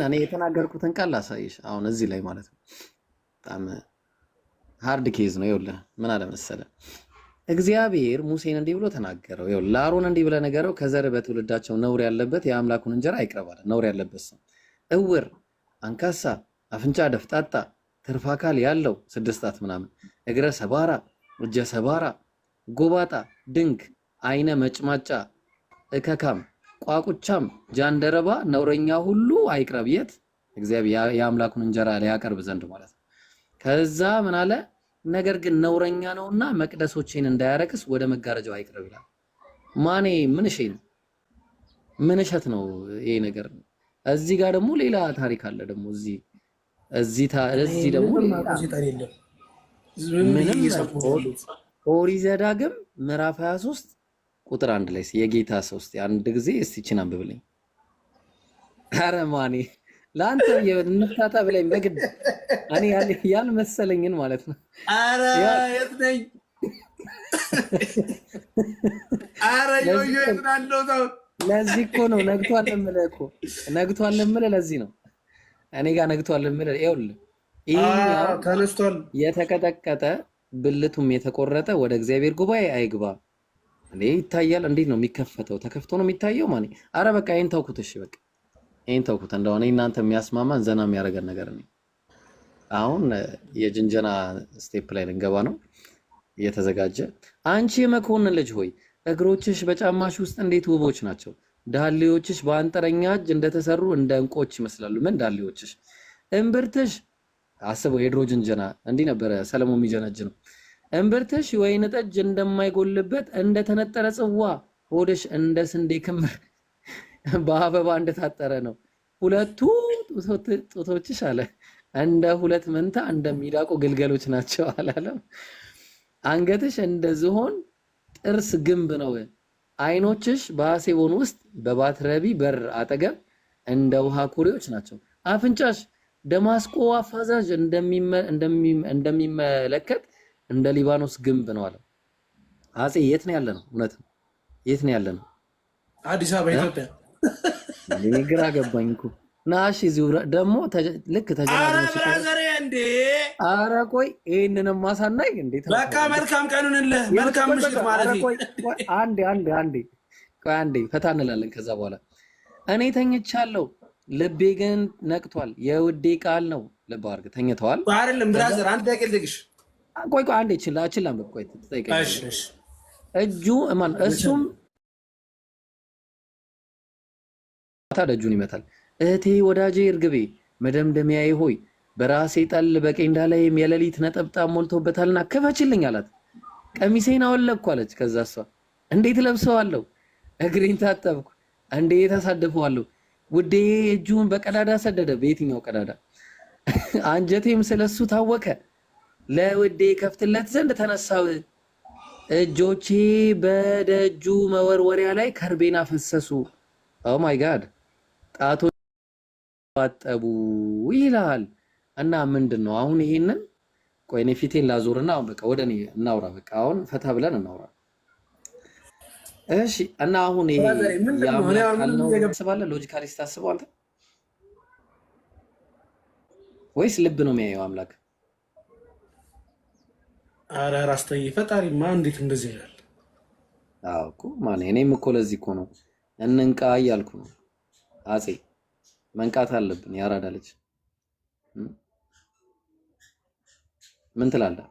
እኔ የተናገርኩትን ቃል ላሳይሽ አሁን እዚህ ላይ ማለት ነው። በጣም ሃርድ ኬዝ ነው። ይኸውልህ ምን አለ መሰለህ እግዚአብሔር ሙሴን እንዲህ ብሎ ተናገረው። ይኸውልህ ለአሮን እንዲህ ብለህ ነገረው፣ ከዘር በትውልዳቸው ነውር ያለበት የአምላኩን እንጀራ አይቅረባል። ነውር ያለበት ሰው እውር፣ አንካሳ፣ አፍንጫ ደፍጣጣ፣ ትርፍ አካል ያለው 6 ጣት ምናምን፣ እግረ ሰባራ፣ እጀ ሰባራ፣ ጎባጣ፣ ድንክ፣ አይነ መጭማጫ፣ እከካም፣ ቋቁቻም፣ ጃንደረባ፣ ነውረኛ ሁሉ አይቅረብ። የት እግዚአብሔር የአምላኩን እንጀራ ሊያቀርብ ዘንድ ማለት ነው። ከዛ ምን አለ? ነገር ግን ነውረኛ ነውና መቅደሶቼን እንዳያረክስ ወደ መጋረጃው አይቅረብ ይላል። ማኔ ምን እሺ ነው? ምን እሸት ነው ይሄ ነገር? እዚህ ጋር ደግሞ ሌላ ታሪክ አለ። ደግሞ እዚህ ደግሞ ምንም ኦሪት ዘዳግም ምዕራፍ 23 ቁጥር 1 ላይ የጌታ ሰው እስቲ አንድ ጊዜ እስቲ ቺን አንብብልኝ። ኧረ ማኔ ላንተ የንፍታታ ብለኝ በግድ እኔ ያልመሰለኝን ማለት ነው። ኧረ የት ነኝ? ኧረ ዮዮ የት ናለው? ለዚህ እኮ ነው ነግቷል የምልህ እኮ ነግቷል የምልህ ለዚህ ነው እኔ ጋር ነግቷል የምልህ። ይኸውልህ ይሄኛው ተነስቷል የተቀጠቀጠ ብልቱም የተቆረጠ ወደ እግዚአብሔር ጉባኤ አይግባ። እንዴ ይታያል። እንዴት ነው የሚከፈተው? ተከፍቶ ነው የሚታየው ማን? አረ በቃ ይሄን ተውኩት። እሺ በቃ ይሄን ተውኩት። እንደሆነ እናንተ የሚያስማማን ዘና የሚያደርገን ነገር ነው። አሁን የጅንጀና ስቴፕ ላይ ልንገባ ነው እየተዘጋጀ። አንቺ የመኮንን ልጅ ሆይ እግሮችሽ በጫማሽ ውስጥ እንዴት ውቦች ናቸው! ዳሌዎችሽ በአንጥረኛ እጅ እንደተሰሩ እንደ ዕንቆች ይመስላሉ። ምን ዳሌዎችሽ! እምብርትሽ አስበው፣ የድሮ ጅንጀና እንዲህ ነበረ ሰለሞን የሚጀነጅ ነው። እምብርትሽ ወይን ጠጅ እንደማይጎልበት እንደተነጠረ ጽዋ፣ ሆድሽ እንደ ስንዴ ክምር በአበባ እንደታጠረ ነው። ሁለቱ ጡቶችሽ አለ እንደ 2 መንታ እንደሚዳቁ ግልገሎች ናቸው አላለም? አንገትሽ እንደ ዝሆን ጥርስ ግንብ ነው። አይኖችሽ በሐሴቦን ውስጥ በባትረቢ በር አጠገብ እንደ ውሃ ኩሬዎች ናቸው። አፍንጫሽ ደማስቆ አፋዛዥ እንደሚመለከት እንደ ሊባኖስ ግንብ ነው አለ። አጼ የት ነው ያለ ነው? እውነት ነው። የት ነው ያለ ነው? አዲስ አበባ ኢትዮጵያ። እኔ ግራ ገባኝ እኮ ናሽ እዚሁ ደግሞ ልክ ተጀናግነሽ እንዴ! ኧረ ቆይ ይሄንንም ማሳናይ እንዴ! በቃ መልካም ቀኑንልህ መልካም ምሽት ማለት ነው። አንዴ ፈታ እንላለን። ከዛ በኋላ እኔ ተኝቻለሁ፣ ልቤ ግን ነቅቷል። የውዴ ቃል ነው። ልብ አድርግ ተኝተዋል አይደለም ብራዘር? አንተ ደቂልሽ ቆይ አንዴ ችላ ቆይ ትጠይቀኝ። እጁ ማን እሱም ታደጁን ይመታል። እህቴ ወዳጄ እርግቤ መደምደሚያዬ ሆይ በራሴ ጠል በቄንዳ ላይም የሌሊት ነጠብጣብ ሞልቶበታልና ክፈችልኝ አላት። ቀሚሴን አወለቅኩ አለች። ከዛ እሷ እንዴት ለብሰዋለሁ? እግሬን ታጠብኩ እንዴት አሳድፈዋለሁ? ውዴ እጁን በቀዳዳ ሰደደ። በየትኛው ቀዳዳ? አንጀቴም ስለሱ ታወከ። ለውዴ ከፍትለት ዘንድ ተነሳው። እጆቼ በደጁ መወርወሪያ ላይ ከርቤን አፈሰሱ። ኦ ማይ ጋድ ጣቶች አጠቡ ይላል። እና ምንድነው አሁን ይሄንን? ቆይ እኔ ፊቴን ላዞርና አሁን በቃ ወደ እኔ እናውራ። በቃ አሁን ፈታ ብለን እናውራ። እሺ እና አሁን ይሄ ያስባለ ሎጂካሊ ታስበው አንተ ወይስ ልብ ነው የሚያየው አምላክ? አረ ራስተይ ፈጣሪማ እንዴት እንደዚህ ይላል? አዎ እኮ ማን እኔም እኮ ለዚህ እኮ ነው እንንቃ እያልኩ ነው። አጼ መንቃት አለብን። ያራዳ ልጅ ምን ትላለህ?